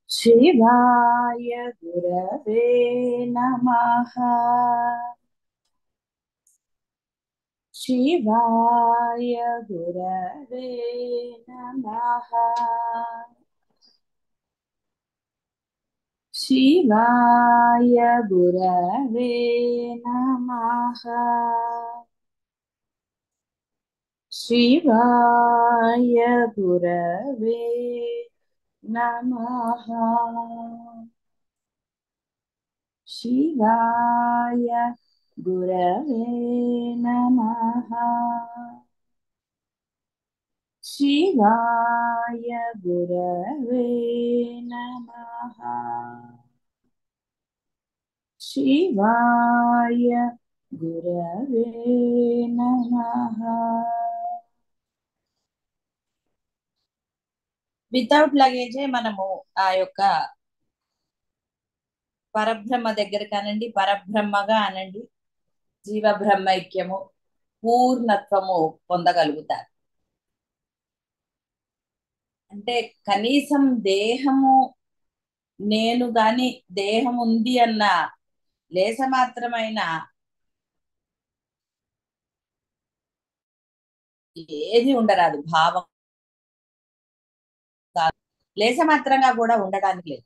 शिवाय गुरवे नमः। शिवाय गुरवे नमः। शिवाय गुरवे नमः। शिवाय गुरवे नमः। शिवाय गुरवे नमः। शिवाय गुरवे नमः। शिवाय गुरवे नमः। వితౌట్ లగేజే మనము ఆ యొక్క పరబ్రహ్మ దగ్గరికి అనండి, పరబ్రహ్మగా అనండి, జీవ బ్రహ్మైక్యము పూర్ణత్వము పొందగలుగుతారు. అంటే కనీసం దేహము నేను గాని దేహం ఉంది అన్న లేస మాత్రమైన ఏది ఉండరాదు. భావం లేస మాత్రంగా కూడా ఉండడానికి లేదు.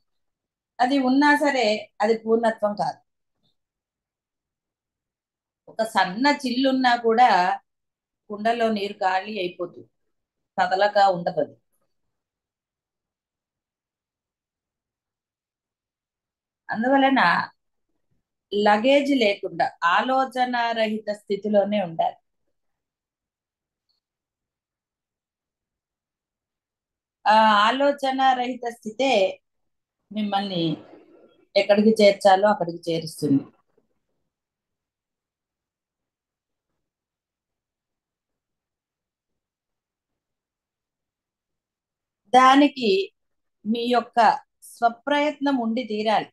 అది ఉన్నా సరే అది పూర్ణత్వం కాదు. ఒక సన్న చిల్లున్నా కూడా కుండలో నీరు గాలి అయిపోతుంది, కదలక ఉండదు అది. అందువలన లగేజ్ లేకుండా ఆలోచన రహిత స్థితిలోనే ఉండాలి. ఆ ఆలోచన రహిత స్థితే మిమ్మల్ని ఎక్కడికి చేర్చాలో అక్కడికి చేరుస్తుంది. దానికి మీ యొక్క స్వప్రయత్నం ఉండి తీరాలి.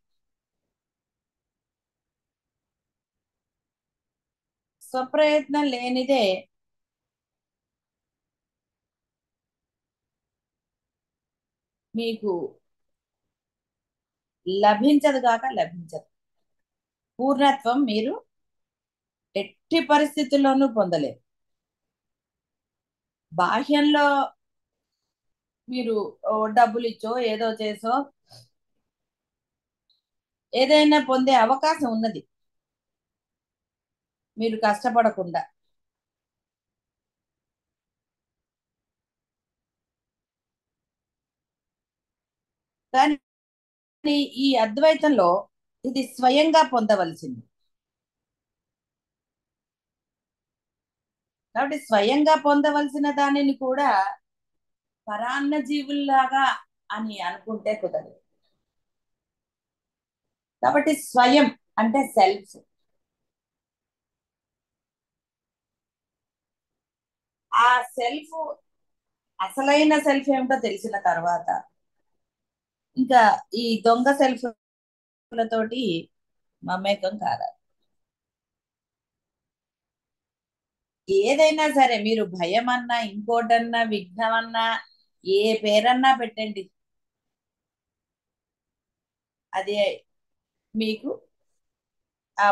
స్వప్రయత్నం లేనిదే మీకు లభించదు కాక లభించదు. పూర్ణత్వం మీరు ఎట్టి పరిస్థితుల్లోనూ పొందలేరు. బాహ్యంలో మీరు డబ్బులు ఇచ్చో ఏదో చేసో ఏదైనా పొందే అవకాశం ఉన్నది, మీరు కష్టపడకుండా. కానీ ఈ అద్వైతంలో ఇది స్వయంగా పొందవలసింది. కాబట్టి స్వయంగా పొందవలసిన దానిని కూడా పరాన్న జీవుల్లాగా అని అనుకుంటే కుదరదు. కాబట్టి స్వయం అంటే సెల్ఫ్. ఆ సెల్ఫ్ అసలైన సెల్ఫ్ ఏమిటో తెలిసిన తర్వాత ఇంకా ఈ దొంగ సెల్ఫ్లతోటి మమేకం కాదు. ఏదైనా సరే మీరు భయం అన్నా ఇంకోటన్నా విఘ్నం అన్నా ఏ పేరన్నా పెట్టండి, అదే మీకు ఆ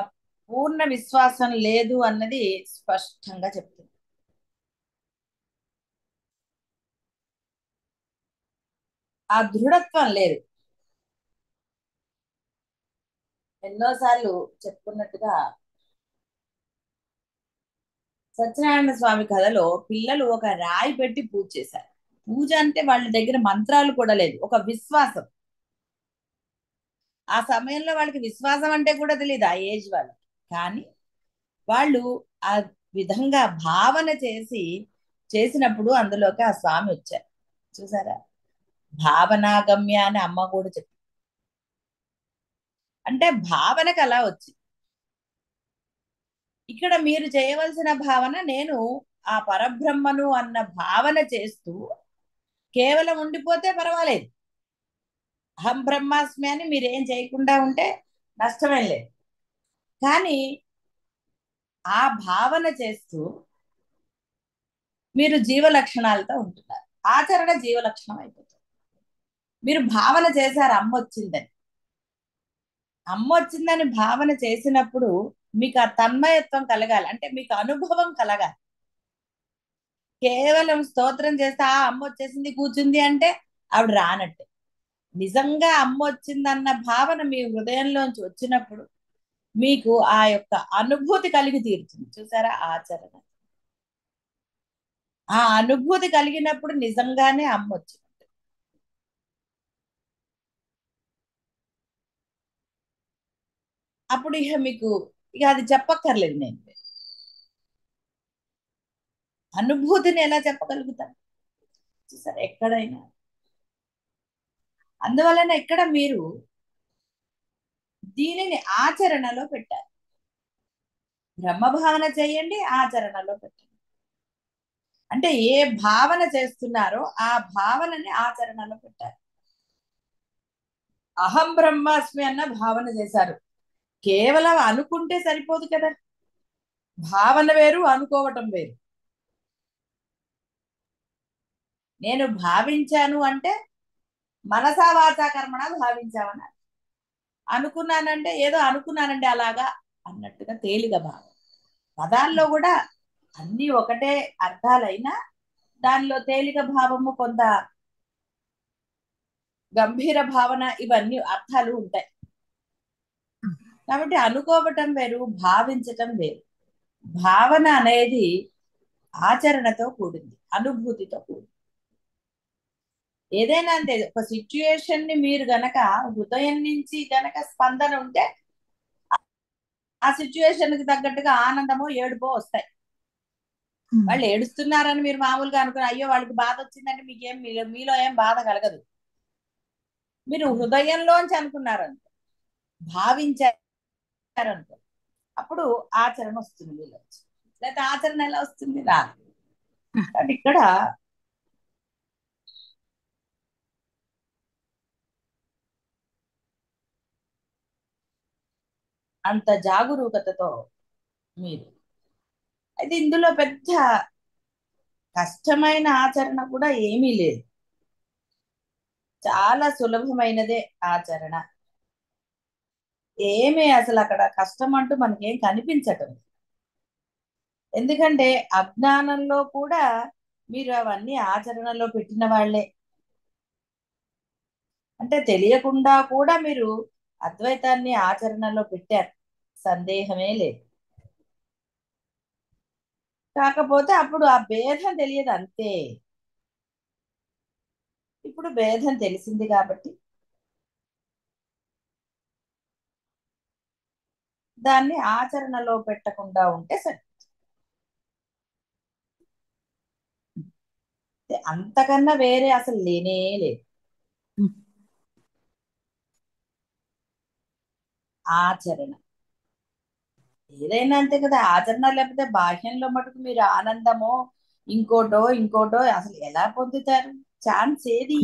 పూర్ణ విశ్వాసం లేదు అన్నది స్పష్టంగా చెప్తుంది. ఆ దృఢత్వం లేదు. ఎన్నోసార్లు చెప్పుకున్నట్టుగా సత్యనారాయణ స్వామి కథలో పిల్లలు ఒక రాయి పెట్టి పూజ చేశారు. పూజ అంటే వాళ్ళ దగ్గర మంత్రాలు కూడా లేదు, ఒక విశ్వాసం. ఆ సమయంలో వాళ్ళకి విశ్వాసం అంటే కూడా తెలియదు ఆ ఏజ్ వాళ్ళకి. కానీ వాళ్ళు ఆ విధంగా భావన చేసినప్పుడు అందులోకి ఆ స్వామి వచ్చారు. చూసారా, భావనాగమ్య అని అమ్మ కూడా చెప్పి, అంటే భావనకు అలా వచ్చి. ఇక్కడ మీరు చేయవలసిన భావన నేను ఆ పరబ్రహ్మను అన్న భావన చేస్తూ కేవలం ఉండిపోతే పర్వాలేదు. అహం బ్రహ్మాస్మి అని మీరేం చేయకుండా ఉంటే నష్టమేం లేదు. కానీ ఆ భావన చేస్తూ మీరు జీవ లక్షణాలతో ఉంటున్నారు. ఆచరణ జీవ లక్షణం అయిపోతుంది. మీరు భావన చేశారు అమ్మ వచ్చిందని. అమ్మ వచ్చిందని భావన చేసినప్పుడు మీకు ఆ తన్మయత్వం కలగాలి, అంటే మీకు అనుభవం కలగాలి. కేవలం స్తోత్రం చేస్తే ఆ అమ్మ వచ్చేసింది కూర్చుంది అంటే ఆవిడ రానట్టే. నిజంగా అమ్మ వచ్చిందన్న భావన మీ హృదయంలోంచి వచ్చినప్పుడు మీకు ఆ యొక్క అనుభూతి కలిగి తీరుతుంది. చూసారా ఆచరణ. ఆ అనుభూతి కలిగినప్పుడు నిజంగానే అమ్మ వచ్చింది. అప్పుడు ఇక మీకు ఇక అది చెప్పక్కర్లేదు. నేను అనుభూతిని ఎలా చెప్పగలుగుతాను? చూసారా ఎక్కడైనా. అందువలన ఇక్కడ మీరు దీనిని ఆచరణలో పెట్టారు. బ్రహ్మభావన చేయండి, ఆచరణలో పెట్టండి. అంటే ఏ భావన చేస్తున్నారో ఆ భావనని ఆచరణలో పెట్టారు. అహం బ్రహ్మాస్మి అన్న భావన చేశారు. కేవలం అనుకుంటే సరిపోదు కదా. భావన వేరు, అనుకోవటం వేరు. నేను భావించాను అంటే మనసా వాచా కర్మణ భావించామని. అనుకున్నానంటే ఏదో అనుకున్నానండి అలాగా అన్నట్టుగా తేలిక భావం. పదాల్లో కూడా అన్ని ఒకటే అర్థాలైనా దానిలో తేలిక భావము, కొంత గంభీర భావన, ఇవన్నీ అర్థాలు ఉంటాయి. కాబట్టి అనుకోవటం వేరు, భావించటం వేరు. భావన అనేది ఆచరణతో కూడింది, అనుభూతితో కూడింది. ఏదైనా అంతే, ఒక సిచ్యుయేషన్ ని మీరు గనక హృదయం నుంచి గనక స్పందన ఉంటే ఆ సిచ్యుయేషన్ కి తగ్గట్టుగా ఆనందమో ఏడుపో వస్తాయి. వాళ్ళు ఏడుస్తున్నారని మీరు మామూలుగా అనుకుని అయ్యో వాళ్ళకి బాధ వచ్చిందంటే మీకేం మీలో ఏం బాధ కలగదు. మీరు హృదయంలోంచి అనుకున్నారనుకో, భావించారనుకో, అప్పుడు ఆచరణ వస్తుంది మీలోంచి. లేకపోతే ఆచరణ ఎలా వస్తుంది? రాదు. కాబట్టి ఇక్కడ అంత జాగరూకతతో మీరు, అయితే ఇందులో పెద్ద కష్టమైన ఆచరణ కూడా ఏమీ లేదు. చాలా సులభమైనదే ఆచరణ. ఏమీ అసలు అక్కడ కష్టం అంటూ మనకేం కనిపించటం. ఎందుకంటే అజ్ఞానంలో కూడా మీరు అవన్నీ ఆచరణలో పెట్టిన వాళ్ళే. అంటే తెలియకుండా కూడా మీరు అద్వైతాన్ని ఆచరణలో పెట్టారు, సందేహమే లేదు. కాకపోతే అప్పుడు ఆ భేదం తెలియదు అంతే. ఇప్పుడు భేదం తెలిసింది కాబట్టి దాన్ని ఆచరణలో పెట్టకుండా ఉంటే సరే. అంతకన్నా వేరే అసలు లేనే లేదు. ఆచరణ ఏదైనా అంతే కదా. ఆచరణ లేకపోతే బాహ్యంలో మటుకు మీరు ఆనందమో ఇంకోటో ఇంకోటో అసలు ఎలా పొందుతారు? ఛాన్స్ ఏది?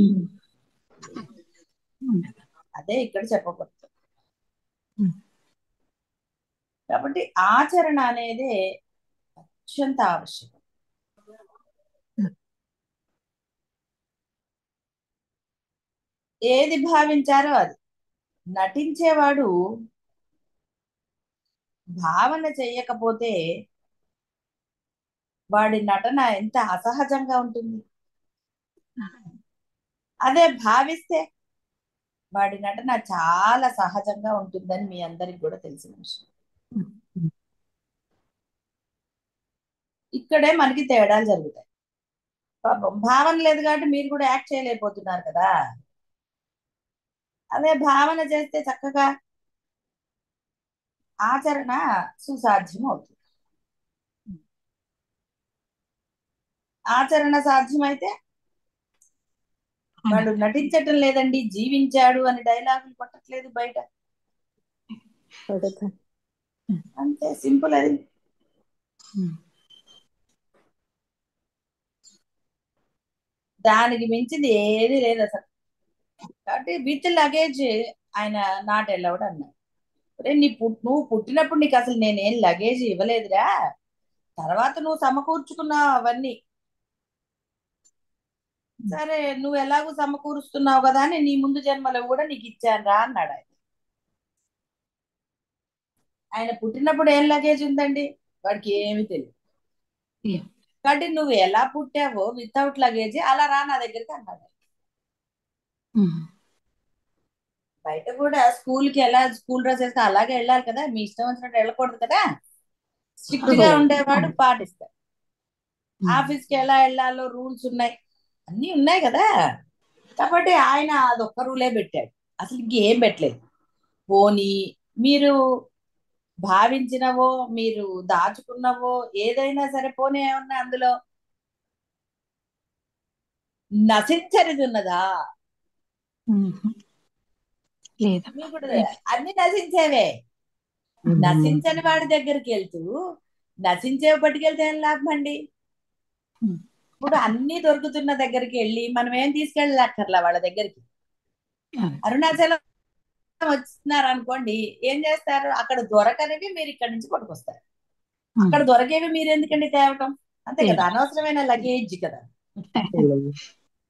అదే ఇక్కడ చెప్పబడుతుంది. కాబట్టి ఆచరణ అనేది అత్యంత ఆవశ్యకం. ఏది భావించారో అది. నటించేవాడు భావన చెయ్యకపోతే వాడి నటన ఎంత అసహజంగా ఉంటుంది. అదే భావిస్తే వాడి నటన చాలా సహజంగా ఉంటుందని మీ అందరికి కూడా తెలిసిన విషయం. ఇక్కడే మనకి తేడాలు జరుగుతాయి. పాపం భావన లేదు కాబట్టి మీరు కూడా యాక్ట్ చేయలేకపోతున్నారు కదా. అదే భావన చేస్తే చక్కగా ఆచరణ సుసాధ్యం అవుతుంది. ఆచరణ సాధ్యమైతే వాడు నటించటం లేదండి, జీవించాడు అని డైలాగులు కొట్టట్లేదు బయట. అంతే సింపుల్ అది. దానికి మించింది ఏది లేదు అసలు. కాబట్టి విత్ లగేజ్ ఆయన నాట్ అలౌడ్ అన్నాడు. అరే నువ్వు పుట్టినప్పుడు నీకు అసలు నేనేం లగేజ్ ఇవ్వలేదురా, తర్వాత నువ్వు సమకూర్చుకున్నావు అవన్నీ. సరే నువ్వు ఎలాగూ సమకూరుస్తున్నావు కదా అని నీ ముందు జన్మలో కూడా నీకు ఇచ్చాను రా అన్నాడు ఆయన. ఆయన పుట్టినప్పుడు ఏం లగేజ్ ఉందండి, వాడికి ఏమీ తెలియదు. ఏం. కాబట్టి నువ్వు ఎలా పుట్టావో వితౌట్ లగేజ్ అలా రా నా దగ్గరికి అన్నాడు. ఉమ్. బయట కూడా స్కూల్ కి ఎలా స్కూల్ డ్రెస్ వేస్తే అలాగే వెళ్ళాలి కదా, మీ ఇష్టం వచ్చినట్టు వెళ్ళకూడదు కదా. స్ట్రిక్ట్ గా ఉండేవాడు పాటిస్తాడు. ఉమ్. ఆఫీస్కి ఎలా వెళ్ళాలో రూల్స్ ఉన్నాయి, అన్నీ ఉన్నాయి కదా. కాబట్టి ఆయన అదొక్క రూలే పెట్టాడు, అసలు ఇంకేం పెట్టలేదు. పోనీ మీరు భావించినవో మీరు దాచుకున్నవో ఏదైనా సరే, పోనీ ఏమన్నా అందులో నశించనిది ఉన్నదా? ఉమ్. లేదా మీకు కూడా అన్ని నశించేవే. నశించని వాడి దగ్గరికి వెళ్తూ నశించేవి పట్టుకెళ్తే ఏం లాభం అండి? ఇప్పుడు అన్ని దొరుకుతున్న దగ్గరికి వెళ్ళి మనం ఏం తీసుకెళ్ళక్కర్లా వాళ్ళ దగ్గరికి. అరుణాచలం వచ్చినారు అనుకోండి, ఏం చేస్తారు, అక్కడ దొరకనివి మీరు ఇక్కడ నుంచి పట్టుకొస్తారు. అక్కడ దొరకేవి మీరు ఎందుకండి తేవటం? అంతే కదా, అనవసరమైన లగేజ్ కదా.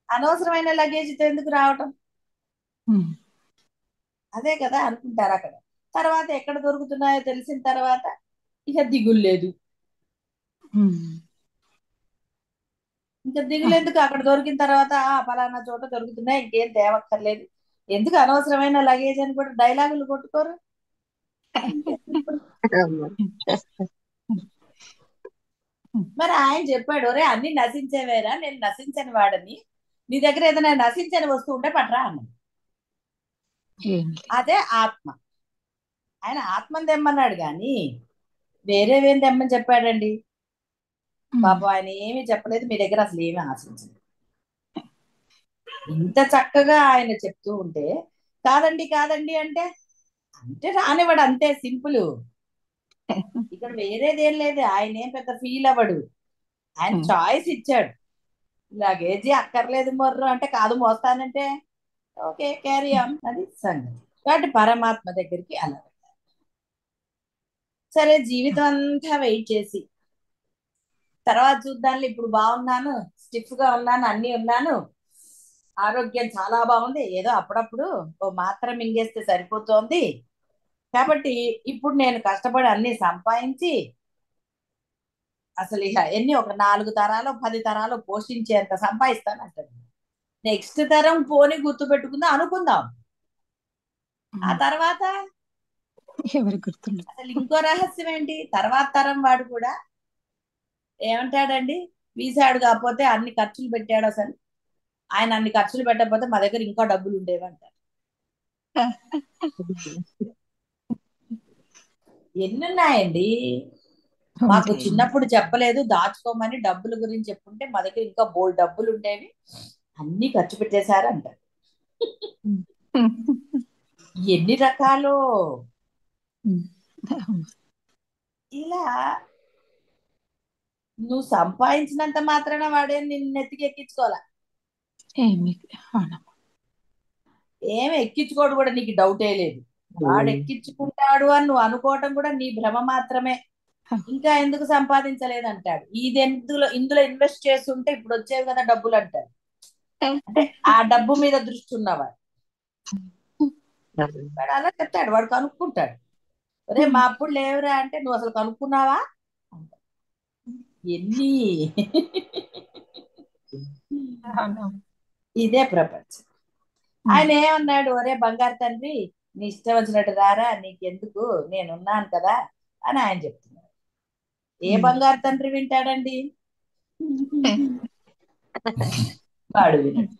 అనవసరమైన లగేజ్తో ఎందుకు రావటం? అదే కదా అనుకుంటారు అక్కడ. తర్వాత ఎక్కడ దొరుకుతున్నాయో తెలిసిన తర్వాత ఇక దిగులు లేదు. ఇంకా దిగులు ఎందుకు, అక్కడ దొరికిన తర్వాత పలానా చోట దొరుకుతున్నాయి ఇంకేం తేవక్కర్లేదు, ఎందుకు అనవసరమైన లగేజ్ అని కూడా డైలాగులు కొట్టుకోరు. మరి ఆయన చెప్పాడు, ఒరే అన్ని నశించేవేరా, నేను నశించని వాడని, నీ దగ్గర ఏదైనా నశించని వస్తువు ఉంటే పట్రా అన్న. అదే ఆత్మ. ఆయన ఆత్మని తెమ్మన్నాడు కానీ వేరేవేం తెమ్మని చెప్పాడండి? పాపం ఆయన ఏమీ చెప్పలేదు, మీ దగ్గర అసలు ఏమీ ఆశించదు. ఇంత చక్కగా ఆయన చెప్తూ ఉంటే కాదండి కాదండి అంటే అంటే రానివాడు, అంతే సింపుల్. ఇక్కడ వేరేదేం లేదు, ఆయన ఏం పెద్ద ఫీల్ అవ్వడు. ఆయన చాయిస్ ఇచ్చాడు, లగేజీ అక్కర్లేదు మొర్రు అంటే కాదు మోస్తానంటే ఓకే క్యారీ ఆన్, అది సంగతి. కాబట్టి పరమాత్మ దగ్గరికి అలా సరే జీవితం అంతా వెయిట్ చేసి తర్వాత చూద్దాంలే, ఇప్పుడు బాగున్నాను, స్టిఫ్ గా ఉన్నాను, అన్ని ఉన్నాను, ఆరోగ్యం చాలా బాగుంది, ఏదో అప్పుడప్పుడు ఓ మాత్ర మింగేస్తే సరిపోతోంది, కాబట్టి ఇప్పుడు నేను కష్టపడి అన్ని సంపాదించి అసలు ఇక ఎన్ని ఒక 4 తరాలు 10 తరాలు పోషించేంత సంపాదిస్తాను అంటాడు. నెక్స్ట్ తరం పోని గుర్తు పెట్టుకుందాం అనుకుందాం, ఆ తర్వాత ఎవరు గుర్తుండదు. అసలు ఇంకో రహస్యం ఏంటి, తర్వాత తరం వాడు కూడా ఏమంటాడండి, వీసాడు కాకపోతే అన్ని ఖర్చులు పెట్టాడు, అసలు ఆయన అన్ని ఖర్చులు పెట్టకపోతే మా దగ్గర ఇంకా డబ్బులు ఉండేవి అంటారు. ఎన్నున్నాయండి, మాకు చిన్నప్పుడు చెప్పలేదు దాచుకోమని, డబ్బుల గురించి చెప్పుంటే మా దగ్గర ఇంకా బోల్డ్ డబ్బులు ఉండేవి, అన్ని ఖర్చు పెట్టేశారంట. ఎన్ని రకాలు ఇలా. నువ్వు సంపాదించినంత మాత్రాన వాడే నిన్ను నెత్తికి ఎక్కించుకోవాలా, ఏమి ఎక్కించుకోడు కూడా, నీకు డౌటే లేదు. వాడు ఎక్కించుకుంటాడు అని నువ్వు అనుకోవటం కూడా నీ భ్రమ మాత్రమే. ఇంకా ఎందుకు సంపాదించలేదంటాడు, ఇది ఇందులో ఇన్వెస్ట్ చేస్తుంటే ఇప్పుడు వచ్చేవి కదా డబ్బులు అంటాడు. అంటే ఆ డబ్బు మీద దృష్టి ఉన్నవాడు వాడు అలా చెప్తాడు, వాడు కనుక్కుంటాడు. ఒరే మా అప్పుడు లేవురా అంటే నువ్వు అసలు కనుక్కున్నావా ఎన్ని. ఇదే ప్రపంచం. ఆయన ఏమన్నాడు, ఒరే బంగారు తండ్రి నీ ఇష్టం వచ్చినట్టు రారా, నీకెందుకు నేనున్నాను కదా అని ఆయన చెప్తున్నాడు. ఏ బంగారు తండ్రి వింటాడండి, వాడు వినడు.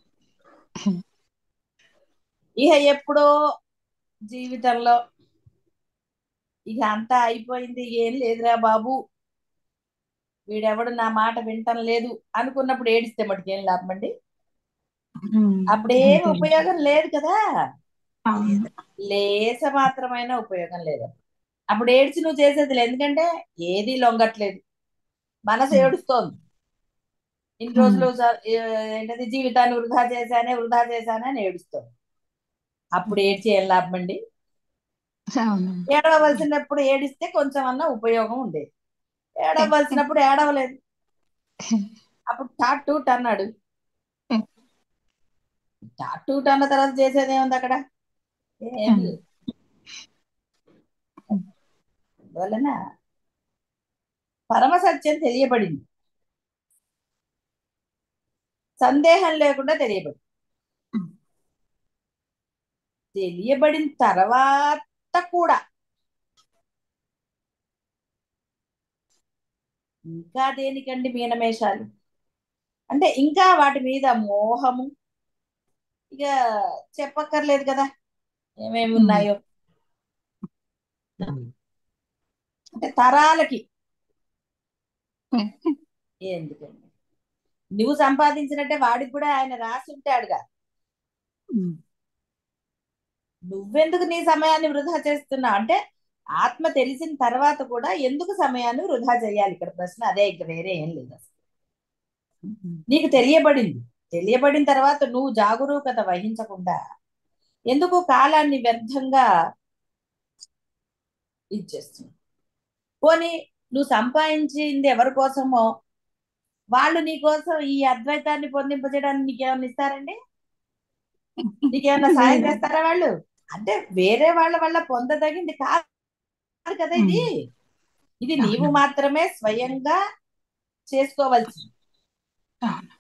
ఇక ఎప్పుడో జీవితంలో ఇక అంతా అయిపోయింది, ఏం లేదురా బాబు, వీడెవడు నా మాట వింటం లేదు అనుకున్నప్పుడు ఏడిస్తే మటుకేం లాభం అండి? అప్పుడేమి ఉపయోగం లేదు కదా, లేస మాత్రమైన ఉపయోగం లేదు. అప్పుడు ఏడ్చి నువ్వు చేసేది లేదు, ఎందుకంటే ఏది లొంగట్లేదు, మనసు ఏడుస్తోంది. ఇన్ని రోజులు ఏంటది జీవితాన్ని వృధా చేశానని ఏడుస్తోంది. అప్పుడు ఏడ్చి ఏం లాభం అండి? ఏడవలసినప్పుడు ఏడిస్తే కొంచెం అన్నా ఉపయోగం ఉండేది, ఏడవలసినప్పుడు ఏడవలేదు, అప్పుడు టాట్ టూట్ అన్నాడు. టాటూ అన్న తర్వాత చేసేది ఏముంది అక్కడ? ఏం ఉమ్, లేదు. ఉమ్, అందువలన పరమ సత్యం తెలియబడింది, సందేహం లేకుండా తెలియబడింది. ఉమ్, తెలియబడిన తర్వాత కూడా ఇంకా దేనికండి మీనమేషాలు? అంటే ఇంకా వాటి మీద మోహము, ఇక చెప్పక్కర్లేదు కదా ఏమేమి ఉమ్, ఉన్నాయో. అంటే తరాలకి ఎందుకండి, నువ్వు సంపాదించినట్టే వాడికి కూడా ఆయన రాసి ఉంటాడుగా. ఉమ్, నువ్వెందుకు నీ సమయాన్ని వృధా చేస్తున్నావు అంటే, ఆత్మ తెలిసిన తర్వాత కూడా ఎందుకు సమయాన్ని వృధా చేయాలి? ఇక్కడ ప్రశ్న అదే, ఇక వేరే ఏం లేదు అసలు. ఉమ్, నీకు తెలియబడింది, తెలియబడిన తర్వాత నువ్వు జాగరూకత వహించకుండా ఎందుకు కాలాన్ని వ్యర్థంగా ఇచ్చేస్తున్నావు? పోనీ నువ్వు సంపాదించింది ఎవరి కోసమో, వాళ్ళు నీ కోసం ఈ అద్వైతాన్ని పొందింపజేయడానికి నీకేమన్నా ఇస్తారండి? నీకేమన్నా సాయం లేదు. చేస్తారా వాళ్ళు? అంటే వేరే వాళ్ళ వల్ల పొందదగింది కాదు కదా ఇది. ఉమ్, ఇది నీవు అవునమ్మా. మాత్రమే స్వయంగా చేసుకోవాల్సింది. అవును.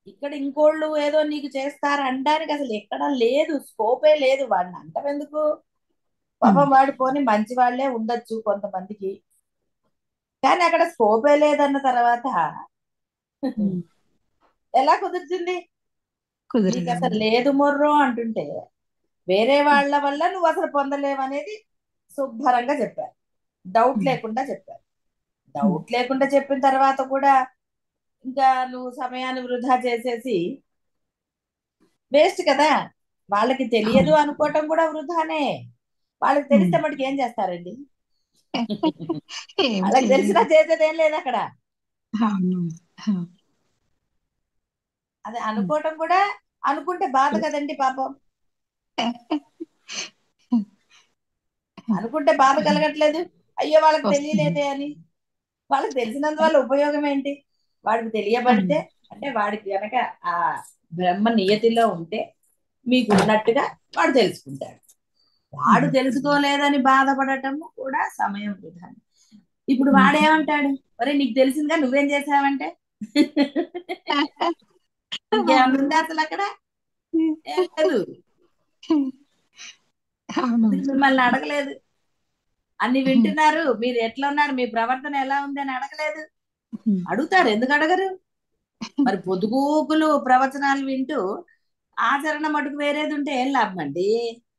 ఇక్కడ ఇంకోళ్ళు ఏదో నీకు చేస్తారు అనడానికి అసలు ఎక్కడ లేదు, స్కోపే లేదు. వాడిని అంటవెందుకు? ఉమ్, పాపం వాడు పోని మంచి వాళ్ళే ఉండొచ్చు కొంతమందికి, కానీ అక్కడ స్కోపే లేదన్న తర్వాత ఉమ్, ఎలా కుదురుతుంది? నీకు అసలు కుదరదమ్మా. లేదు మొర్రో అంటుంటే వేరే వాళ్ళ వల్ల నువ్వు అసలు పొందలేవనేది శుభ్రంగా చెప్పారు, డౌట్ ఉమ్, లేకుండా చెప్పారు. ఉమ్, డౌట్ లేకుండా చెప్పిన తర్వాత కూడా ఇంకా నువ్వు సమయాన్ని వృధా చేసేసి వేస్ట్ కదా. వాళ్ళకి తెలియదు అవును. అనుకోవటం కూడా వృధానే. వాళ్ళకి ఉమ్, తెలిస్తే మటుకు ఏం చేస్తారండి? ఏం వాళ్ళకి తెలిసినా చేయలేరు. చేసేది ఏం లేదు అక్కడ. అవును. అవును. అది ఉమ్, అనుకోవటం కూడా, అనుకుంటే బాధ కదండి పాపం. అనుకుంటే బాధ కలగట్లేదు, అయ్యో వాళ్ళకి వస్తుంది. తెలియలేదే అని. వాళ్ళకి తెలిసినందువల్ల ఉపయోగం ఏంటి? వాడికి తెలియబడితే, అవును. అంటే వాడికి గనక ఆ బ్రహ్మ నియతిలో ఉంటే మీకు ఉమ్, ఉన్నట్టుగా వాడు తెలుసుకుంటాడు. వాడు ఉమ్, తెలుసుకోలేదని బాధపడటము కూడా సమయం వృధా. ఇప్పుడు ఉమ్. వాడేమంటాడు? ఒరే నీకు తెలిసిందిగా నువ్వేం చేసావంటే ఇంకేమన్నా అవును. ఉందా అసలు అక్కడ? ఏం లేదు. అవును. అందుకు మిమ్మల్ని అడగలేదు. అన్ని వింటున్నారు, మీరు ఎట్లా ఉన్నారు, మీ ప్రవర్తన ఎలా ఉంది అని అడగలేదు. అడుగుతారు, ఎందుకు అడగరు? మరి పొద్దుగూకులు ప్రవచనాలు వింటూ ఆచరణ మటుకు వేరేది ఉంటే ఏం లాభం అండి?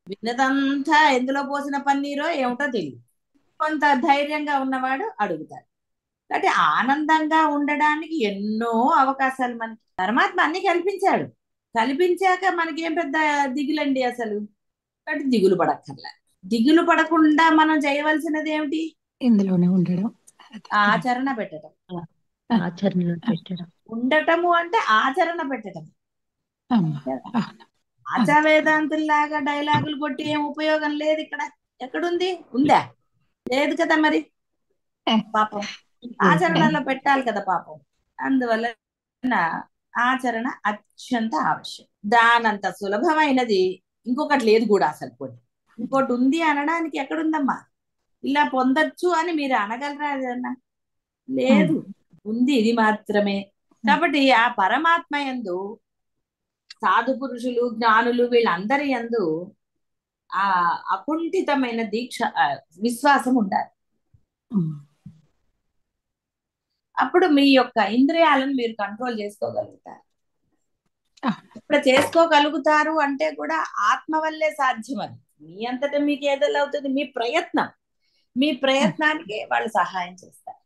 విన్నదంతా ఎందులో పోసిన పన్నీరో ఏమిటో తెలియదు. కొంత ధైర్యంగా ఉన్నవాడు అడుగుతాడు. అంటే ఆనందంగా ఉండడానికి ఎన్నో అవకాశాలు మనకి పరమాత్మ అన్ని కల్పించాడు. కల్పించాక మనకేం పెద్ద దిగులండి అసలు? కాబట్టి దిగులు పడక్కర్లే. దిగులు పడకుండా మనం చేయవలసినది ఏమిటి? ఇందులోనే ఉండడం. అది. ఆచరణ పెట్టడం. ఆచరణలో పెట్టడం. ఉండటము అంటే ఆచరణ పెట్టడం. అమ్మా. అవును. ఆచా అంతే. వేదాంతుల్లాగా డైలాగులు కొట్టి ఏం ఉపయోగం లేదు ఇక్కడ. ఎక్కడుంది? ఉందా? లేదు కదా మరి. పాపం లేదు. ఆచరణలో పెట్టాలి కదా పాపం. అందువల్ల ఆచరణ అత్యంత ఆవశ్యం. దానంత సులభమైనది ఇంకొకటి లేదు కూడా అసలు. కొన్ని ఇంకోటి ఉంది అనడానికి ఎక్కడుందమ్మా? ఇలా పొందొచ్చు అని మీరు అనగలరా ఏదన్నా? లేదు. ఉంది ఇది మాత్రమే. కాబట్టి ఆ పరమాత్మ యందు సాధు పురుషులు, జ్ఞానులు వీళ్ళందరి యందు ఆ అకుంఠితమైన దీక్ష, విశ్వాసం ఉండాలి. అప్పుడు మీ యొక్క ఇంద్రియాలను మీరు కంట్రోల్ చేసుకోగలుగుతారు. ఇప్పుడు చేసుకోగలుగుతారు అంటే కూడా ఆత్మ వల్లే సాధ్యం. అది మీ అంతటా మీకు ఏదైనా అవుతుంది, మీ ప్రయత్నం. మీ ప్రయత్నానికి వాళ్ళు సహాయం చేస్తారు.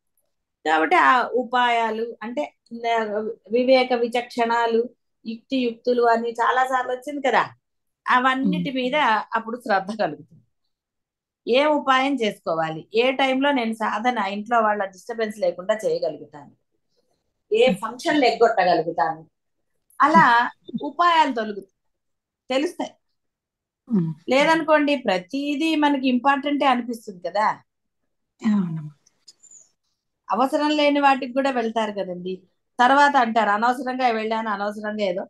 కాబట్టి ఆ ఉపాయాలు అంటే వివేక విచక్షణాలు, యుక్తులు అని చాలా సార్లు వచ్చింది కదా. అవన్నిటి మీద అప్పుడు శ్రద్ధ కలుగుతుంది. ఏ ఉపాయం చేసుకోవాలి, ఏ టైంలో నేను సాధన ఇంట్లో వాళ్ళ డిస్టర్బెన్స్ లేకుండా చేయగలుగుతాను, ఏ ఫంక్షన్లు ఎగ్గొట్టగలుగుతాను, అలా ఉపాయాలు తెలుస్తాయి. లేదనుకోండి ప్రతిదీ మనకి ఇంపార్టెంటే అనిపిస్తుంది కదా. అవసరం లేని వాటికి కూడా వెళ్తారు కదండి. తర్వాత అంటారు అనవసరంగా వెళ్ళాను, అనవసరంగా ఏదో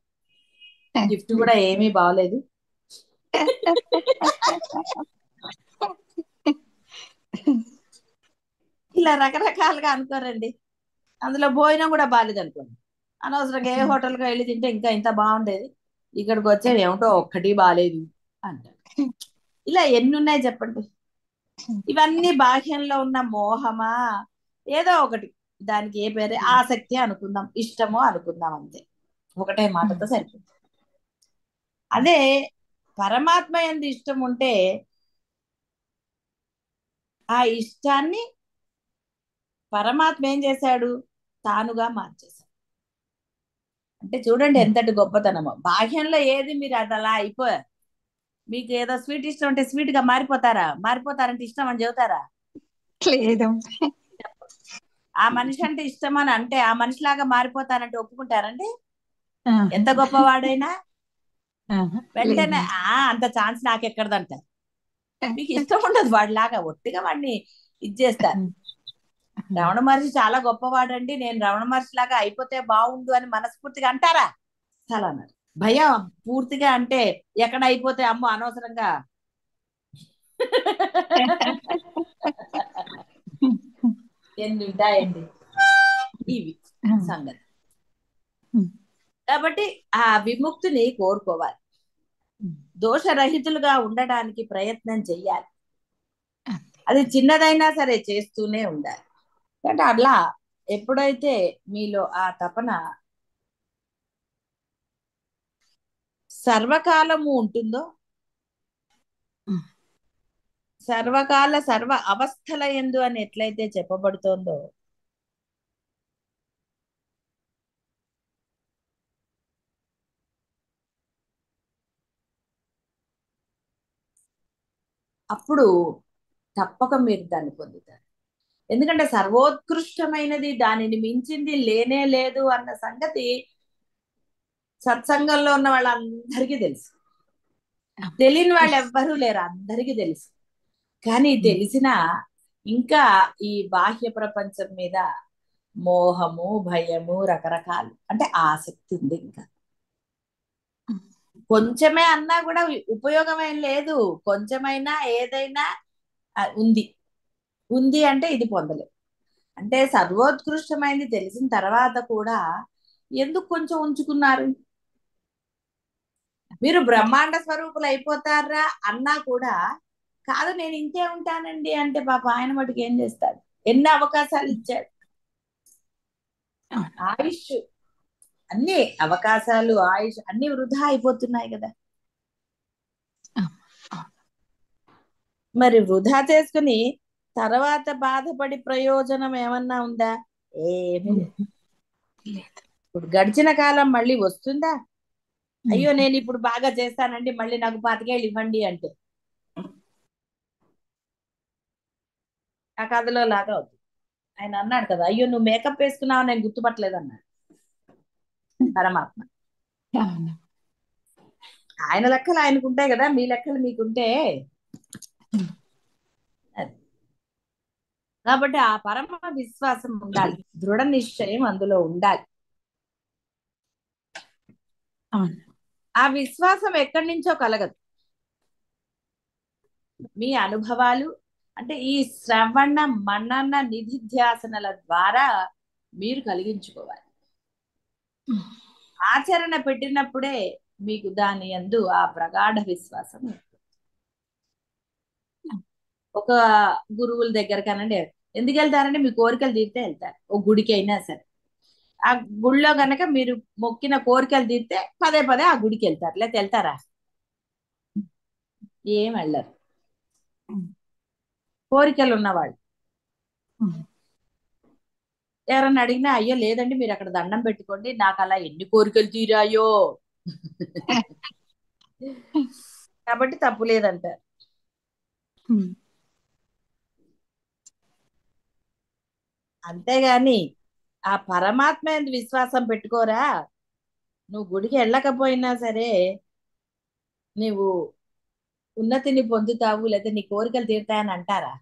గిఫ్ట్ కూడా ఏమీ బాగలేదు. ఇలా రకరకాలుగా అనుకోరండి. అందులో భోజనం కూడా బాగాలేదు అనుకోండి. అనవసరంగా ఏ హోటల్కి వెళ్ళి తింటే ఇంకా ఇంత బాగుండేది, ఇక్కడికి వచ్చే ఏమిటో ఒక్కటి బాగాలేదు అంటారు. ఇలా ఎన్ని ఉన్నాయి చెప్పండి. ఇవన్నీ బాహ్యంలో ఉన్న మోహమా, ఏదో ఒకటి, దానికి ఏ పేరు, ఆసక్తి అనుకుందాం, ఇష్టమో అనుకుందాం, అంతే. ఒకటే మాటతో సరిపోతుంది. అదే పరమాత్మ యందు ఇష్టం ఉంటే ఆ ఇష్టాన్ని పరమాత్మ ఏం చేశాడు, తానుగా మార్చేశాడు. అంటే చూడండి ఎంతటి గొప్పతనమో. బాహ్యంలో ఏది మీరు అది అలా అయిపోయారు. మీకు ఏదో స్వీట్ ఇష్టం ఉంటే స్వీట్ గా మారిపోతారా? మారిపోతారంటే ఇష్టం అని చెబుతారా? లేదు. ఆ మనిషి అంటే ఇష్టం అని అంటే ఆ మనిషిలాగా మారిపోతానంటే ఒప్పుకుంటారండి? ఎంత గొప్పవాడైనా వెంటనే అంత ఛాన్స్ నాకెక్కడదంటారు. మీకు ఇష్టం ఉండదు వాడిలాగా, ఒట్టిగా వాడిని ఇది చేస్తారు. రమణ మహర్షి చాలా గొప్పవాడండి, నేను రమణ మహర్షి లాగా అయిపోతే బాగుండు అని మనస్ఫూర్తిగా అంటారా? చాలా అన్నారు. భయం పూర్తిగా అంటే ఎక్కడ అయిపోతే అమ్మో అనవసరంగా ఎన్ని ఉంటాయండి ఇవి సంగతి. కాబట్టి ఆ విముక్తిని కోరుకోవాలి, దోషరహితులుగా ఉండడానికి ప్రయత్నం చెయ్యాలి. అది చిన్నదైనా సరే చేస్తూనే ఉండాలి. అంటే అట్లా ఎప్పుడైతే మీలో ఆ తపన సర్వకాలము ఉంటుందో, సర్వకాల సర్వ అవస్థల యందు అని ఎట్లయితే చెప్పబడుతోందో, అప్పుడు తప్పక మీరు దాన్ని పొందుతారు. ఎందుకంటే సర్వోత్కృష్టమైనది, దానిని మించింది లేనే లేదు అన్న సంగతి సత్సంగంలో ఉన్న వాళ్ళందరికీ తెలుసు. తెలియని వాళ్ళు ఎవ్వరూ లేరు, అందరికీ తెలుసు. కానీ తెలిసిన ఇంకా ఈ బాహ్య ప్రపంచం మీద మోహము, భయము, రకరకాలు అంటే ఆసక్తి ఉంది. ఇంకా కొంచెమే అన్నా కూడా ఉపయోగమేం లేదు. కొంచెమైనా ఏదైనా ఉంది ఉంది అంటే ఇది పొందలేదు. అంటే సర్వోత్కృష్టమైంది తెలిసిన తర్వాత కూడా ఎందుకు కొంచెం ఉంచుకున్నారు? మీరు బ్రహ్మాండ స్వరూపులు అయిపోతారా అన్నా కూడా కాదు నేను ఇంతే ఉంటానండి అంటే పాప ఆయన మటుకు ఏం చేస్తాడు? ఎన్ని అవకాశాలు ఇచ్చాడు. ఆయుష్ అన్ని అవకాశాలు, ఆయుష్ అన్ని వృధా అయిపోతున్నాయి కదా. మరి వృధా చేసుకుని తర్వాత బాధపడి ప్రయోజనం ఏమన్నా ఉందా? ఏమీ లేదు. ఇప్పుడు గడిచిన కాలం మళ్ళీ వస్తుందా? అయ్యో నేను ఇప్పుడు బాగా చేస్తానండి, మళ్ళీ నాకు 25 ఇవ్వండి అంటే ఆ కథలో లాగా అవుతుంది. ఆయన అన్నాడు కదా, అయ్యో నువ్వు మేకప్ వేసుకున్నావు నేను గుర్తుపట్టలేదు అన్నాడు పరమాత్మ. ఆయన లెక్కలు ఆయనకు ఉంటాయి కదా, మీ లెక్కలు మీకుంటే. కాబట్టి ఆ పరమ విశ్వాసం ఉండాలి, దృఢ నిశ్చయం అందులో ఉండాలి. ఆ విశ్వాసం ఎక్కడి నుంచో కలగదు. మీ అనుభవాలు అంటే ఈ శ్రవణ మనన నిధిధ్యాసనల ద్వారా మీరు కలిగించుకోవాలి. ఆచరణ పెట్టినప్పుడే మీకు దాని యందు ఆ ప్రగాఢ విశ్వాసం. ఒక గురువుల దగ్గర కనండి ఎందుకు వెళ్తారంటే మీ కోరికలు తీరితే వెళ్తారు. ఒక గుడికి అయినా సరే ఆ గుడిలో గనక మీరు మొక్కిన కోరికలు తీరితే పదే పదే ఆ గుడికి వెళ్తారు, లేకపోతే వెళ్తారా? ఏం వెళ్ళరు. కోరికలు ఉన్నవాళ్ళు ఎవరన్నా అడిగినా అయ్యో లేదండి మీరు అక్కడ దండం పెట్టుకోండి, నాకు అలా ఎన్ని కోరికలు తీరాయో కాబట్టి తప్పు లేదంటారు. అంతేగాని ఆ పరమాత్మ యందు విశ్వాసం పెట్టుకోరా, నువ్వు గుడికి వెళ్ళకపోయినా సరే నీవు ఉన్నతిని పొందుతావు, లేదా నీ కోరికలు తీరుతాయని అంటారా?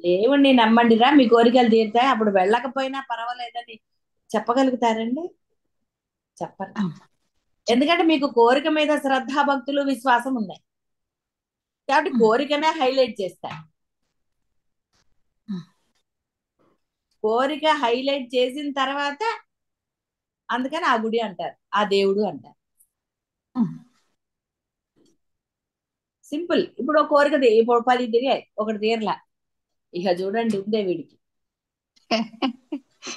దేవుణ్ణి నమ్మండిరా మీ కోరికలు తీరుతాయి, అప్పుడు వెళ్ళకపోయినా పర్వాలేదని చెప్పగలుగుతారండి? చెప్పరు. అమ్మ. ఎందుకంటే మీకు కోరిక మీద శ్రద్ధ, భక్తులు, విశ్వాసం ఉన్నాయి కాబట్టి కోరికనే హైలైట్ చేస్తారు. కోరిక హైలైట్ చేసిన తర్వాత అందుకని ఆ గుడి అంటారు, ఆ దేవుడు అంటారు. సింపుల్. ఇప్పుడు ఒక కోరిక ఇప్పుడు 10 తిరిగాయి, ఒకటి తీరలా, ఇక చూడండి ఉందే వీడికి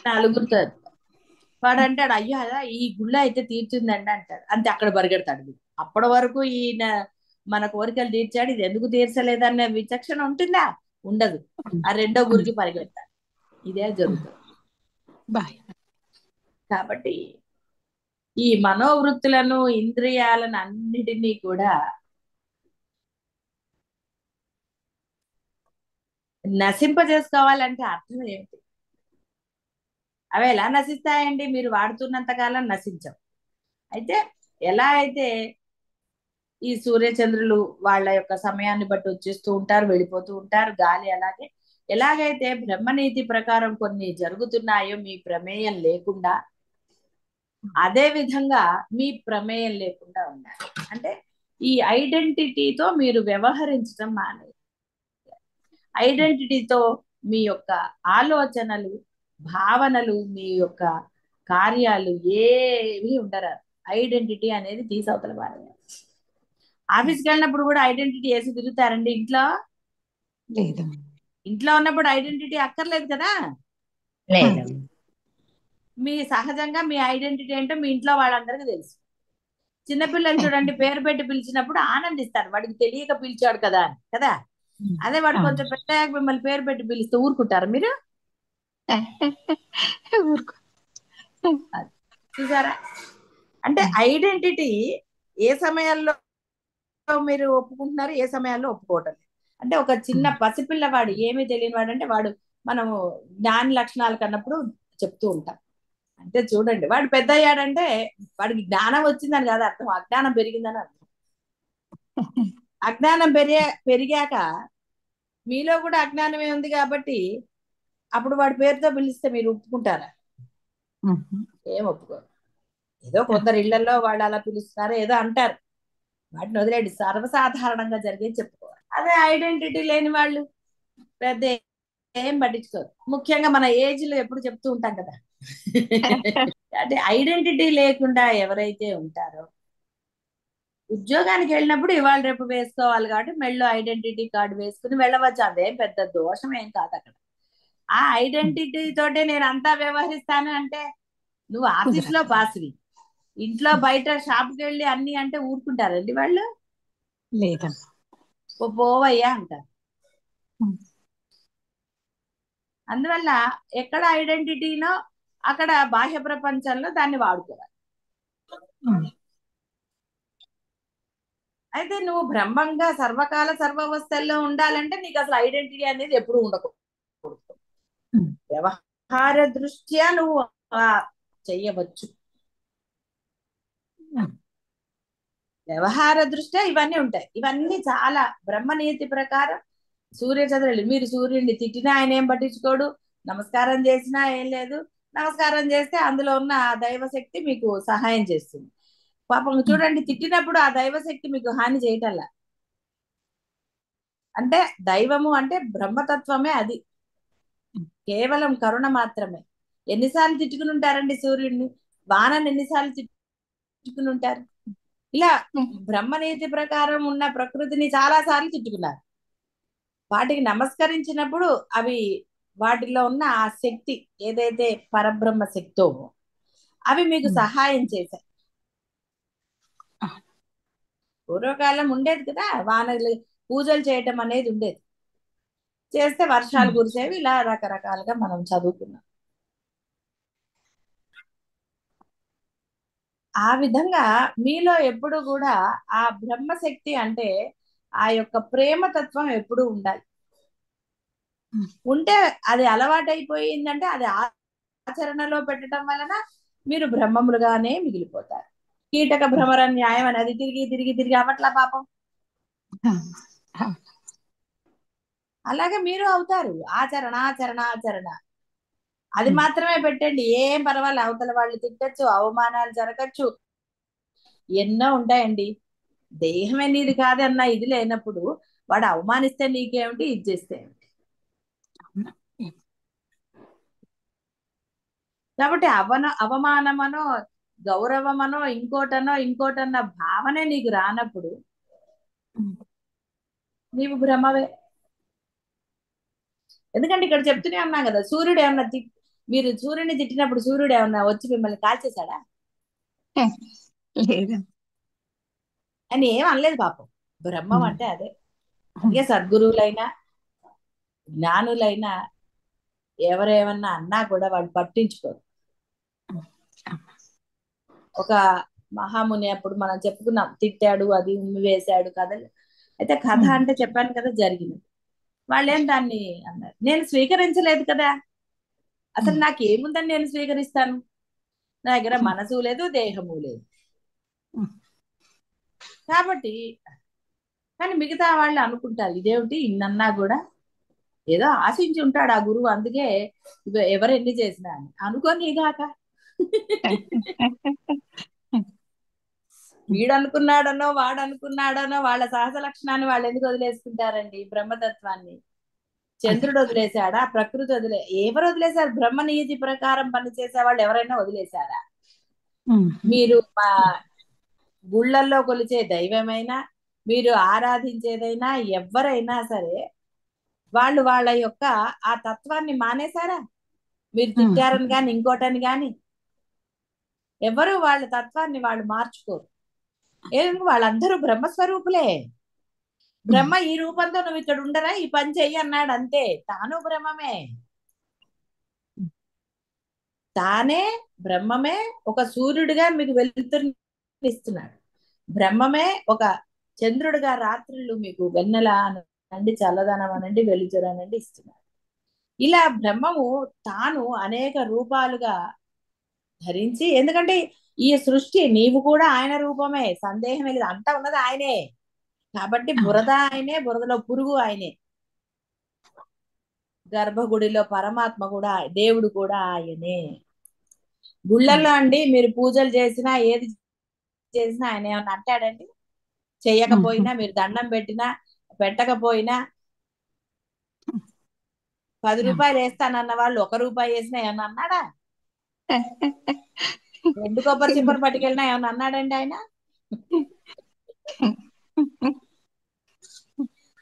నలుగురితో. వాడు అంటాడు అయ్యో అదా ఈ గుళ్ళో అయితే తీర్చిందండి అంటాడు. అంతే, అక్కడ పరిగెడతాడు వీడు. అప్పటి వరకు ఈయన మన కోరికలు తీర్చాడు, ఇది ఎందుకు తీర్చలేదన్న విచక్షణ ఉంటుందా? ఉండదు. ఆ రెండో గురికి పరిగెడతాడు. ఇదే జరుగుతుంది. బాయ్. కాబట్టి ఈ మనోవృత్తులను, ఇంద్రియాలను అన్నిటినీ కూడా నశింపజేసుకోవాలంటే అర్థం ఏమిటి? అవి ఎలా నశిస్తాయండి? మీరు వాడుతున్నంత కాలం నశించవు. అయితే ఎలా అయితే ఈ సూర్యచంద్రులు వాళ్ళ యొక్క సమయాన్ని బట్టి వచ్చేస్తూ ఉంటారు, వెళ్ళిపోతూ ఉంటారు, గాలి అలాగే, ఎలాగైతే బ్రహ్మనీతి ప్రకారం కొన్ని జరుగుతున్నాయో మీ ప్రమేయం లేకుండా, అదే విధంగా మీ ప్రమేయం లేకుండా ఉండాలి. అంటే ఈ ఐడెంటిటీతో మీరు వ్యవహరించడం మానేయాలి. ఐడెంటిటీతో మీ యొక్క ఆలోచనలు, భావనలు, మీ యొక్క కార్యాలు ఏవి ఉండరు. ఐడెంటిటీ అనేది తీసవతల పారేయాలి. ఆఫీస్కి వెళ్ళినప్పుడు కూడా ఐడెంటిటీ వేసి తిరుగుతారండి ఇంట్లో? లేదు. ఇంట్లో ఉన్నప్పుడు ఐడెంటిటీ అక్కర్లేదు కదా. లేదు. మీ సహజంగా మీ ఐడెంటిటీ ఏంటో మీ ఇంట్లో వాళ్ళందరికీ తెలుసు. చిన్నపిల్లలు చూడండి, పేరు పెట్టి పిలిచినప్పుడు ఆనందిస్తారు, వాడికి తెలియక పిలిచాడు కదా అని కదా. అదే వాడు కొంచెం పెద్దగా మిమ్మల్ని పేరు పెట్టి పిలిస్తే ఊరుకుంటారు మీరు? ఊరుకో. చూసారా? అంటే ఐడెంటిటీ ఏ సమయాల్లో మీరు ఒప్పుకుంటున్నారు, ఏ సమయాల్లో ఒప్పుకోవటం లేదు. అంటే ఒక చిన్న పసిపిల్లవాడు, ఏమీ తెలియని వాడు, అంటే వాడు మనము జ్ఞాని లక్షణాలు కన్నప్పుడు చెప్తూ ఉంటాం. అంటే చూడండి, వాడు పెద్ద అయ్యాడంటే వాడికి జ్ఞానం వచ్చిందని కాదు అర్థం, అజ్ఞానం పెరిగిందని అర్థం. అజ్ఞానం పెరిగాక మీలో కూడా అజ్ఞానమే ఉంది కాబట్టి అప్పుడు వాడి పేరుతో పిలిస్తే మీరు ఒప్పుకుంటారా? ఏం ఒప్పుకోరు. ఏదో కొందరు ఇళ్లలో వాళ్ళు అలా పిలుస్తారు, ఏదో అంటారు, వాటిని వదిలేండి. సర్వసాధారణంగా జరిగేది చెప్పుకోవాలి. అదే ఐడెంటిటీ లేని వాళ్ళు పెద్ద ఏం పట్టించుకోరు. ముఖ్యంగా మన ఏజ్ లో ఎప్పుడు చెప్తూ ఉంటాం కదా. అంటే ఐడెంటిటీ లేకుండా ఎవరైతే ఉంటారో, ఉద్యోగానికి వెళ్ళినప్పుడు ఇవాళ రేపు వేసుకోవాలి కాబట్టి మెళ్ళో ఐడెంటిటీ కార్డు వేసుకుని వెళ్ళవచ్చు. అదేం పెద్ద దోషం ఏం కాదు అక్కడ. ఆ ఐడెంటిటీ తోటే నేను అంతా వ్యవహరిస్తాను అంటే నువ్వు ఆఫీస్ లో పాసివి, ఇంట్లో బయట షాప్కి వెళ్ళి అన్ని అంటే ఊరుకుంటారండి వాళ్ళు? లేదమ్మా. పోవయ్యా అంటారు. అందువల్ల ఎక్కడ ఐడెంటిటీనో అక్కడ బాహ్య ప్రపంచంలో దాన్ని వాడుకోవాలి. అయితే నువ్వు బ్రహ్మంగా సర్వకాల సర్వావస్థల్లో ఉండాలంటే నీకు అసలు ఐడెంటిటీ అనేది ఎప్పుడు ఉండకూడదు. వ్యవహార దృష్ట్యా నువ్వు చెయ్యవచ్చు. వ్యవహార దృష్ట్యా ఇవన్నీ ఉంటాయి. ఇవన్నీ చాలా బ్రహ్మనీతి ప్రకారం సూర్యచంద్రులు. మీరు సూర్యుడిని తిట్టినా ఆయన ఏం పట్టించుకోడు, నమస్కారం చేసినా ఏం లేదు. నమస్కారం చేస్తే అందులో ఉన్న ఆ దైవశక్తి మీకు సహాయం చేస్తుంది. పాపం చూడండి, తిట్టినప్పుడు ఆ దైవశక్తి మీకు హాని చేయటల్లా. అంటే దైవము అంటే బ్రహ్మతత్వమే, అది కేవలం కరుణ మాత్రమే. ఎన్నిసార్లు తిట్టుకుని ఉంటారండి సూర్యుడిని? వానని ఎన్నిసార్లు తిట్టుకుని ఉంటారు? ఇలా బ్రహ్మనీతి ప్రకారం ఉన్న ప్రకృతిని చాలా సార్లు తిట్టుకున్నారు. వాటికి నమస్కరించినప్పుడు అవి వాటిలో ఉన్న ఆ శక్తి ఏదైతే పరబ్రహ్మ శక్తో అవి మీకు సహాయం చేశాయి. పూర్వకాలం ఉండేది కదా, వానలు పూజలు చేయటం అనేది ఉండేది, చేస్తే వర్షాలు కురిసేవి. ఇలా రకరకాలుగా మనం చదువుకున్నాం. ఆ విధంగా మీలో ఎప్పుడు కూడా ఆ బ్రహ్మశక్తి అంటే ఆ యొక్క ప్రేమతత్వం ఎప్పుడు ఉండాలి. ఉంటే అది అలవాటైపోయిందంటే అది ఆచరణలో పెట్టడం వలన మీరు బ్రహ్మములుగానే మిగిలిపోతారు. కీటక భ్రమర న్యాయం అనేది తిరిగి తిరిగి తిరిగి అవట్లా పాపం. అలాగే మీరు అవుతారు. ఆచరణ ఆచరణ ఆచరణ. అది మాత్రమే పెట్టండి, ఏం పర్వాలేదు. అవతల వాళ్ళు తిట్టచ్చు, అవమానాలు జరగచ్చు, ఎన్నో ఉంటాయండి. దేహమే నీది కాదన్న ఇది లేనప్పుడు వాడు అవమానిస్తే నీకేమిటి, ఇది చేస్తే ఏమిటి? కాబట్టి అవమానమనో గౌరవమనో ఇంకోటన్న భావనే నీకు రానప్పుడు నీవు భ్రమవే. ఎందుకంటే ఇక్కడ చెప్తూనే ఉన్నాం కదా, సూర్యుడు ఏమన్నా మీరు సూర్యుని తిట్టినప్పుడు సూర్యుడు ఏమన్నా వచ్చి మిమ్మల్ని కాల్చేశాడా? లేదు. అని ఏం అనలేదు పాపం. బ్రహ్మం అంటే అదే. అందుకే సద్గురువులైనా జ్ఞానులైనా ఎవరేమన్నా అన్నా కూడా వాళ్ళు పట్టించుకోరు. ఒక మహాముని అప్పుడు మనం చెప్పుకున్నాం, తిట్టాడు, అది ఉమ్మి వేశాడు కథలు. అయితే కథ అంటే చెప్పాను కదా జరిగింది. వాళ్ళేం దాన్ని అన్నారు, నేను స్వీకరించలేదు కదా, అసలు నాకేముందని నేను స్వీకరిస్తాను, నా దగ్గర మనసు లేదు, దేహము లేదు. కాబట్టి కానీ మిగతా వాళ్ళు అనుకుంటారు, ఇదేమిటి ఇన్నన్నా కూడా ఏదో ఆశించి ఉంటాడు ఆ గురువు, అందుకే ఎవరు ఎన్ని చేసినా అని అనుకోనిగాక. వీడు అనుకున్నాడనో వాడు అనుకున్నాడనో వాళ్ళ సహజ లక్షణాన్ని వాళ్ళు ఎందుకు వదిలేసుకుంటారండి? బ్రహ్మతత్వాన్ని చంద్రుడు వదిలేశాడా? ప్రకృతి ఎవరు వదిలేశారు? బ్రహ్మ నియతి ప్రకారం పనిచేసే వాళ్ళు ఎవరైనా వదిలేశారా? మీరు మా గుళ్ళల్లో కొలిచే దైవమైనా, మీరు ఆరాధించేదైనా, ఎవరైనా సరే వాళ్ళు వాళ్ళ యొక్క ఆ తత్వాన్ని మానేశారా? మీరు తిట్టారని కానీ ఇంకోటని కానీ ఎవరు వాళ్ళ తత్వాన్ని వాళ్ళు మార్చుకోరు. ఎందుకు? వాళ్ళందరూ బ్రహ్మస్వరూపులే. బ్రహ్మ ఈ రూపంతో నువ్వు ఇక్కడ ఉండరా, ఈ పని చెయ్యి అన్నాడు అంతే. తాను బ్రహ్మమే, తానే బ్రహ్మమే. ఒక సూర్యుడిగా మీకు వెలుతురునిస్తున్నాడు. బ్రహ్మమే ఒక చంద్రుడిగా రాత్రులు మీకు వెన్నెల అనండి, చల్లదనం అనండి, వెలుతురు అనండి ఇస్తున్నాడు. ఇలా బ్రహ్మము తాను అనేక రూపాలుగా ధరించి, ఎందుకంటే ఈ సృష్టి నీవు కూడా ఆయన రూపమే, సందేహమే లేదు, అంతా ఉన్నది ఆయనే. కాబట్టి బురద ఆయనే, బురదలో పురుగు ఆయనే, గర్భగుడిలో పరమాత్మ కూడా, దేవుడు కూడా ఆయనే. గుళ్ళల్లో అండి మీరు పూజలు చేసినా ఏది చేసినా ఆయన ఏమన్నా అంటాడండి? చెయ్యకపోయినా, మీరు దండం పెట్టినా పెట్టకపోయినా, 10 రూపాయలు వేస్తానన్న వాళ్ళు 1 రూపాయి వేసినా ఏమన్నా అన్నాడా? 2 కొబ్బరి చిప్పలు పట్టుకెళ్ళినా ఏమన్నా అన్నాడండి ఆయన?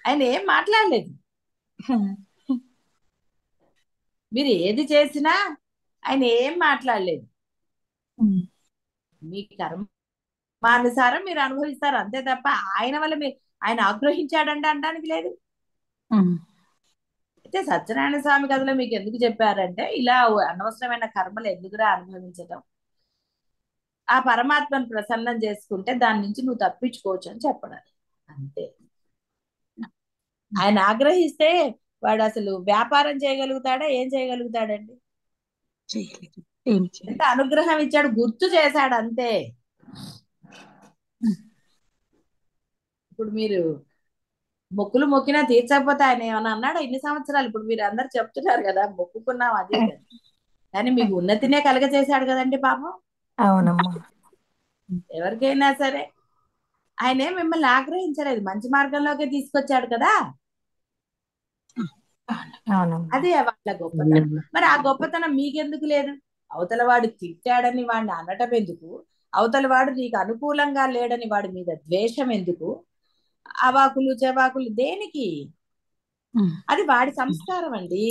ఆయన ఏం మాట్లాడలేదు. మీరు ఏది చేసినా ఆయన ఏం మాట్లాడలేదు. మీ కర్మానుసారం మీరు అనుభవిస్తారు అంతే తప్ప ఆయన వల్ల ఆయన ఆగ్రహించాడంటే అనడానికి లేదు. అయితే సత్యనారాయణ స్వామి కథలో మీకు ఎందుకు చెప్పారంటే, ఇలా అనవసరమైన కర్మలు ఎందుకురా అనుభవించటం, ఆ పరమాత్మను ప్రసన్నం చేసుకుంటే దాని నుంచి నువ్వు తప్పించుకోవచ్చు అని చెప్పడం అంతే. ఆయన ఆగ్రహిస్తే వాడు అసలు వ్యాపారం చేయగలుగుతాడా? ఏం చేయగలుగుతాడండి? ఎంత అనుగ్రహం ఇచ్చాడు, గుర్తు చేశాడు అంతే. ఇప్పుడు మీరు మొక్కులు మొక్కినా తీర్చకపోతే ఆయన ఏమన్నా అన్నాడు? ఇన్ని సంవత్సరాలు ఇప్పుడు మీరు అందరు చెప్తున్నారు కదా మొక్కుకున్నాం అదే కదా, కానీ మీకు ఉన్నతినే కలగచేశాడు కదండి పాపం. అవునమ్మా. ఎవరికైనా సరే ఆయనే మిమ్మల్ని ఆగ్రహించలేదు, మంచి మార్గంలోకి తీసుకొచ్చాడు కదా. అదే వాళ్ళ గొప్పతనం. మరి ఆ గొప్పతనం మీకెందుకు లేదు? అవతల వాడు తిట్టాడని వాడిని అనటం ఎందుకు? అవతల వాడు నీకు అనుకూలంగా లేడని వాడి మీద ద్వేషం ఎందుకు? అవాకులు చెవాకులు దేనికి? అది వాడి సంస్కారం అండి.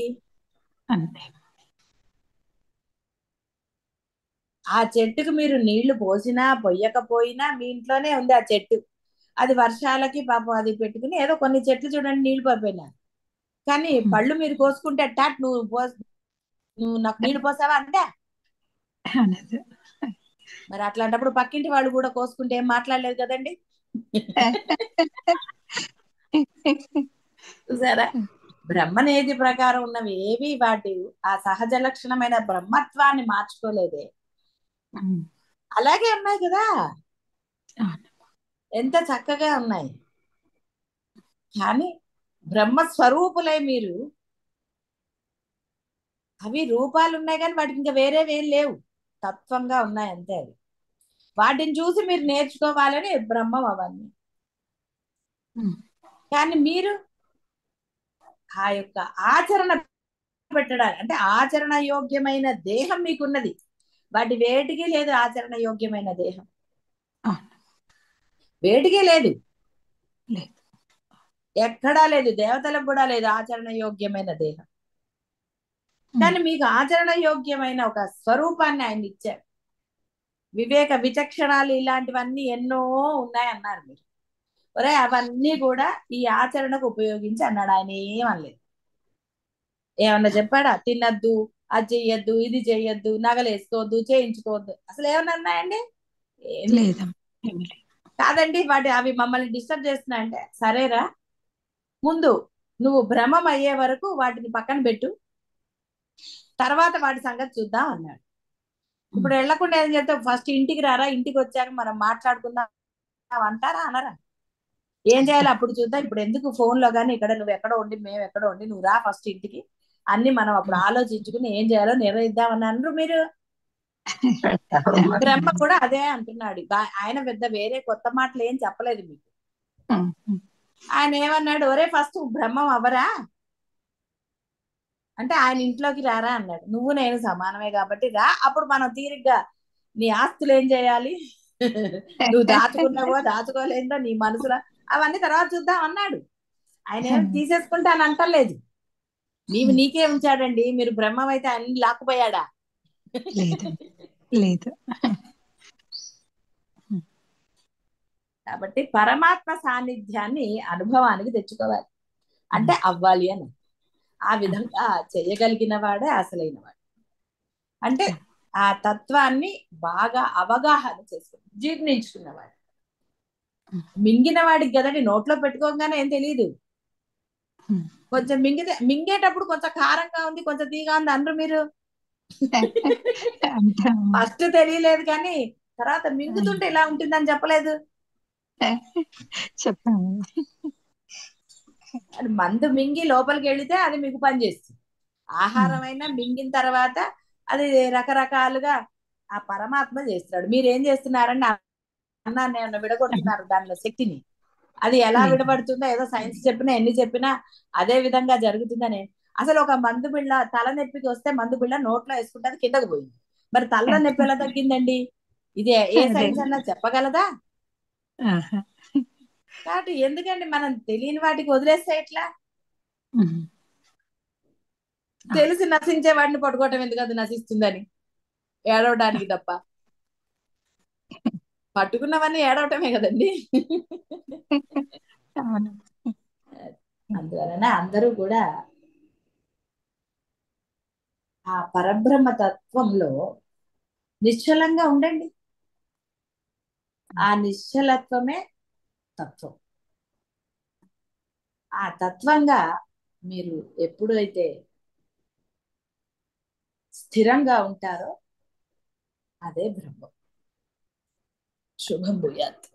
ఆ చెట్టుకు మీరు నీళ్లు పోసినా పొయ్యకపోయినా మీ ఇంట్లోనే ఉంది ఆ చెట్టు. అది వర్షాలకి పాపం అది పెట్టుకుని, ఏదో కొన్ని చెట్లు చూడండి నీళ్లు పోయినా, కానీ పళ్ళు మీరు కోసుకుంటే టాట్ నువ్వు నాకు నీళ్లు పోసావా అంటే. మరి అట్లాంటప్పుడు పక్కింటి వాళ్ళు కూడా కోసుకుంటే ఏం మాట్లాడలేదు కదండి. చూసారా? బ్రహ్మనేది ప్రకారం ఉన్నవి ఏవి వాటి ఆ సహజ లక్షణమైన బ్రహ్మత్వాన్ని మార్చుకోలేదే, అలాగే ఉన్నాయి కదా, ఎంత చక్కగా ఉన్నాయి. కానీ బ్రహ్మస్వరూపులై మీరు అవి రూపాలు ఉన్నాయి కానీ వాటికి ఇంకా వేరేవేం లేవు, తత్వంగా ఉన్నాయి అంతే. అవి వాటిని చూసి మీరు నేర్చుకోవాలని బ్రహ్మం అవన్నీ. కానీ మీరు ఆ యొక్క ఆచరణ పెట్టడానికి, అంటే ఆచరణ యోగ్యమైన దేహం మీకున్నది, వాటి వేటికి లేదు ఆచరణ యోగ్యమైన దేహం, వేటికి లేదు, లేదు. ఎక్కడా లేదు, దేవతలకు కూడా లేదు ఆచరణ యోగ్యమైన దేహం. కానీ మీకు ఆచరణ యోగ్యమైన ఒక స్వరూపాన్ని ఆయన ఇచ్చారు. వివేక విచక్షణాలు ఇలాంటివన్నీ ఎన్నో ఉన్నాయన్నారు మీరు. ఒరే అవన్నీ కూడా ఈ ఆచరణకు ఉపయోగించి అన్నాడు. ఆయన ఏమనలేదు. ఏమన్నా చెప్పాడా? తినద్దు, అది చెయ్యొద్దు, ఇది చెయ్యొద్దు, నగలు వేసుకోవద్దు, చేయించుకోవద్దు, అసలు ఏమన్నా ఉన్నాయండి? ఏమీ లేదు. లేదమ్మా. కాదండి, అవి మమ్మల్ని డిస్టర్బ్ చేస్తున్నాయంటే, సరేరా ముందు నువ్వు భ్రమం అయ్యే వరకు వాటిని పక్కన పెట్టు, తర్వాత వాటి సంగతి చూద్దాం అన్నాడు. ఇప్పుడు వెళ్లకుండా ఏం చెప్తావు? ఫస్ట్ ఇంటికి రారా, ఇంటికి వచ్చాక మనం మాట్లాడుకుందాం అంటారా అనరా? ఏం చేయాలి అప్పుడు చూద్దాం, ఇప్పుడు ఎందుకు ఫోన్ లో కానీ ఇక్కడ నువ్వు ఎక్కడో ఉండి మేము ఎక్కడో ఉండి, నువ్వు రా ఫస్ట్ ఇంటికి, అన్ని మనం అప్పుడు ఆలోచించుకుని ఏం చేయాలో నిర్ణయిద్దామని అనరు మీరు. బ్రహ్మ కూడా అదే అంటున్నాడు. ఆయన పెద్ద వేరే కొత్త మాటలు ఏం చెప్పలేదు మీకు. ఆయన ఏమన్నాడు? ఒరే ఫస్ట్ బ్రహ్మం అవ్వరా అంటే ఆయన ఇంట్లోకి రారా అన్నాడు. నువ్వు నేను సమానమే కాబట్టి రా, అప్పుడు మనం తీరిగ్గా నీ ఆస్తులు ఏం చేయాలి, నువ్వు దాచుకున్నావో దాచుకోలేదో నీ మనసులో అవన్నీ తర్వాత చూద్దాం అన్నాడు. ఆయన ఏం తీసేసుకుంటాను అంటలేదు. నీకే ఉంచాడండి. మీరు బ్రహ్మం అయితే అన్ని లాక్కుపోయాడా? లేదు. లేదు. కాబట్టి పరమాత్మ సాన్నిధ్యాన్ని అనుభవానికి తెచ్చుకోవాలి, అంటే అవ్వాలి అని. ఆ విధంగా చేయగలిగిన వాడే అసలైన వాడు. అంటే ఆ తత్వాన్ని బాగా అవగాహన చేసుకుని జీర్ణించుకున్నవాడు. మింగిన వాడికి కదండి, నోట్లో పెట్టుకోగానే ఏం తెలియదు. కొంచెం మింగేటప్పుడు కొంచెం కారంగా ఉంది, కొంచెం తీగా ఉంది అనరు మీరు? ఫస్ట్ తెలియలేదు కానీ తర్వాత మింగుతుంటే ఇలా ఉంటుందని చెప్పలేదు. చెప్పాము. అది మందు మింగి లోపలికి వెళితే అది మీకు పనిచేస్తుంది. ఆహారం అయినా మింగిన తర్వాత అది రకరకాలుగా ఆ పరమాత్మ చేస్తున్నాడు. మీరు ఏం చేస్తున్నారండి? అన్నాన్ని ఏమన్నా విడగొడుతున్నారు దానిలో శక్తిని. అది ఎలా విడబడుతుందో ఏదో సైన్స్ చెప్పినా ఎన్ని చెప్పినా అదే విధంగా జరుగుతుందని. అసలు ఒక మందు బిళ్ళ తలనొప్పికి వస్తే మందు బిళ్ళ నోట్లో వేసుకుంటే అది కిందకు పోయింది. మరి తల నొప్పి ఎలా తగ్గిందండి? ఇది ఏ సైన్స్ అన్నా చెప్పగలదా? కాబట్టి ఎందుకండి మనం తెలియని వాటికి వదిలేస్తే ఎట్లా? తెలిసి నశించే వాడిని పట్టుకోవటం ఎందుకు? అది నశిస్తుందని ఏడవడానికి తప్ప, పట్టుకున్నవన్నీ ఏడవటమే కదండి. అందువలన అందరూ కూడా ఆ పరబ్రహ్మ తత్వంలో నిశ్చలంగా ఉండండి. ఆ నిశ్చలత్వమే తత్వం. ఆ తత్వంగా మీరు ఎప్పుడైతే స్థిరంగా ఉంటారో అదే బ్రహ్మం. శుభం భూయాత్.